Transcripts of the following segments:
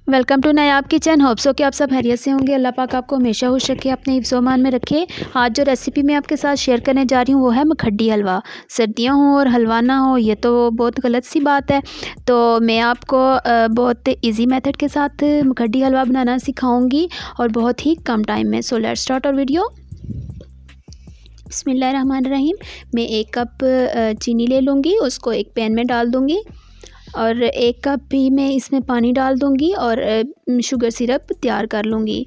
Welcome to Nayab kitchen. Hope so कि आप सब खैरियत से होंगे। अल्लाह पाक आपको हमेशा खुश रखे, अपने हिफ्ज़-ओ-मान में रखे। आज जो रेसिपी मैं आपके साथ शेयर करने जा रही हूँ वो है मखड्डी हलवा। सर्दियाँ हों और हलवा ना हो ये तो बहुत गलत सी बात है। तो मैं आपको बहुत इजी मेथड के साथ मखड्डी हलवा बनाना सिखाऊंगी और बहुत ही कम टाइम में। सो लेट्स स्टार्ट और वीडियो। बिस्मिल्लाहिर्रहमानिर्रहीम। मैं 1 कप चीनी ले लूँगी, उसको एक पैन में डाल दूँगी और 1 कप भी मैं इसमें पानी डाल दूँगी और शुगर सिरप तैयार कर लूँगी।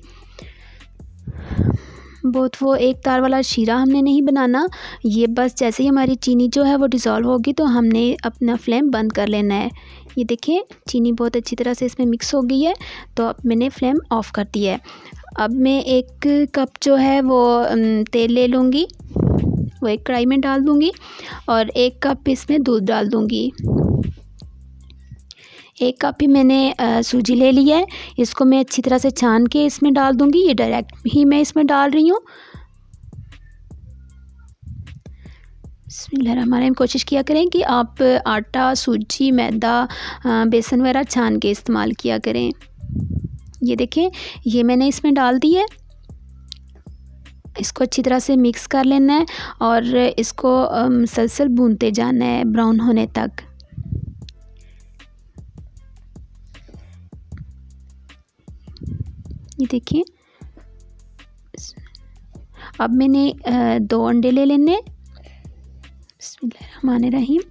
बहुत वो एक तार वाला शीरा हमने नहीं बनाना, ये बस जैसे ही हमारी चीनी जो है वो डिज़ोल्व होगी तो हमने अपना फ्लेम बंद कर लेना है। ये देखिए चीनी बहुत अच्छी तरह से इसमें मिक्स हो गई है, तो अब मैंने फ्लेम ऑफ़ कर दिया है। अब मैं 1 कप जो है वो तेल ले लूँगी, वो एक कढ़ाई में डाल दूँगी और 1 कप इसमें दूध डाल दूँगी। 1 कप ही मैंने सूजी ले लिया है, इसको मैं अच्छी तरह से छान के इसमें डाल दूँगी। ये डायरेक्ट ही मैं इसमें डाल रही हूँ। बिस्मिल्लाहिर्रहमानिर्रहीम। कोशिश किया करें कि आप आटा, सूजी, मैदा, बेसन वगैरह छान के इस्तेमाल किया करें। ये देखें, ये मैंने इसमें डाल दी है। इसको अच्छी तरह से मिक्स कर लेना है और इसको मुसलसल भूनते जाना है ब्राउन होने तक। ये देखिए, अब मैंने 2 अंडे ले लेने। बिस्मिल्लाहिर्रहमानिर्रहीम।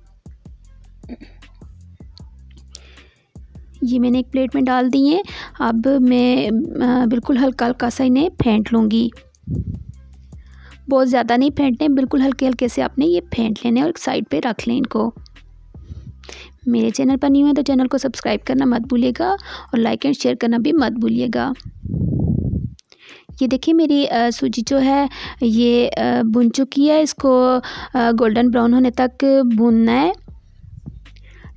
ये मैंने एक प्लेट में डाल दिए। अब मैं बिल्कुल हल्का हल्का सा इन्हें फेंट लूँगी, बहुत ज़्यादा नहीं फेंटने, बिल्कुल हल्के हल्के से आपने ये फेंट लेने और एक साइड पे रख लें इनको। मेरे चैनल पर न्यू है तो चैनल को सब्सक्राइब करना मत भूलिएगा और लाइक एंड शेयर करना भी मत भूलिएगा। ये देखिए मेरी सूजी जो है ये भुन चुकी है। इसको गोल्डन ब्राउन होने तक भूनना है।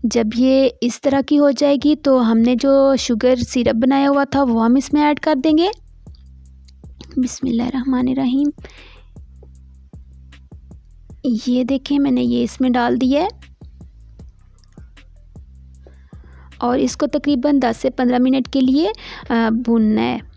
जब ये इस तरह की हो जाएगी तो हमने जो शुगर सिरप बनाया हुआ था वो हम इसमें ऐड कर देंगे। बिस्मिल्लाहिर्रहमानिर्रहीम। ये देखें मैंने ये इसमें डाल दिया है और इसको तकरीबन 10 से 15 मिनट के लिए भूनना है।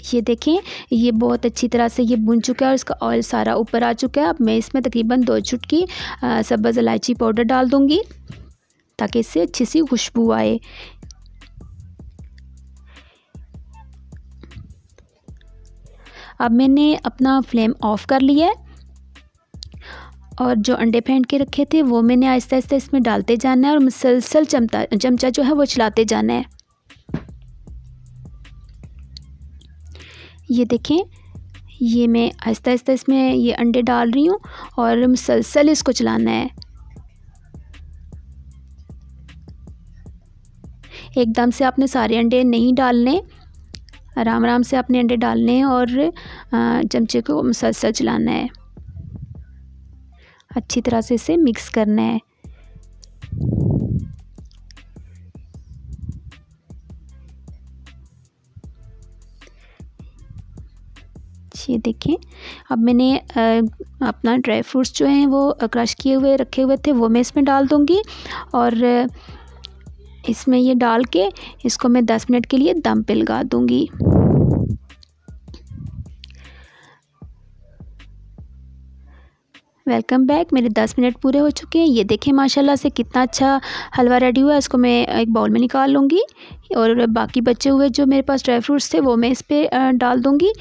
ये देखें, ये बहुत अच्छी तरह से ये भुन चुका है और इसका ऑयल सारा ऊपर आ चुका है। अब मैं इसमें तकरीबन 2 चुटकी सब्ज़ इलायची पाउडर डाल दूँगी ताकि इससे अच्छी सी खुशबू आए। अब मैंने अपना फ्लेम ऑफ़ कर लिया है और जो अंडे फेंट के रखे थे वो मैंने आहिस्ता आहिस्ता इसमें डालते जाना है और मुसलसल चमचा जो है वो चलाते जाना है। ये देखें, ये मैं आहिस्ता आहिस्ता इसमें ये अंडे डाल रही हूँ और मुसलसल इसको चलाना है। एकदम से आपने सारे अंडे नहीं डालने, आराम आराम से अपने अंडे डालने हैं और चमचे को मुसलसल चलाना है। अच्छी तरह से इसे मिक्स करना है। ये देखें, अब मैंने अपना ड्राई फ्रूट्स जो हैं वो क्रश किए हुए रखे हुए थे वो मैं इसमें डाल दूँगी और इसमें ये डाल के इसको मैं 10 मिनट के लिए दम पे लगा दूँगी। Welcome back. मेरे 10 मिनट पूरे हो चुके हैं। ये देखें माशाल्लाह से कितना अच्छा हलवा रेडी हुआ है। इसको मैं एक बाउल में निकाल लूँगी और बाकी बचे हुए जो मेरे पास ड्राई फ्रूट्स थे वो मैं इस पर डाल दूँगी।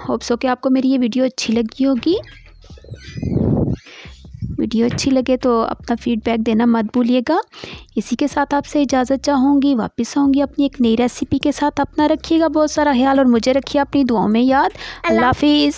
होप सो कि आपको मेरी ये वीडियो अच्छी लगी होगी। वीडियो अच्छी लगे तो अपना फीडबैक देना मत भूलिएगा। इसी के साथ आपसे इजाज़त चाहूँगी, वापस आऊँगी अपनी एक नई रेसिपी के साथ। अपना रखिएगा बहुत सारा ख्याल और मुझे रखिए अपनी दुआओं में याद। अल्लाह हाफिज़।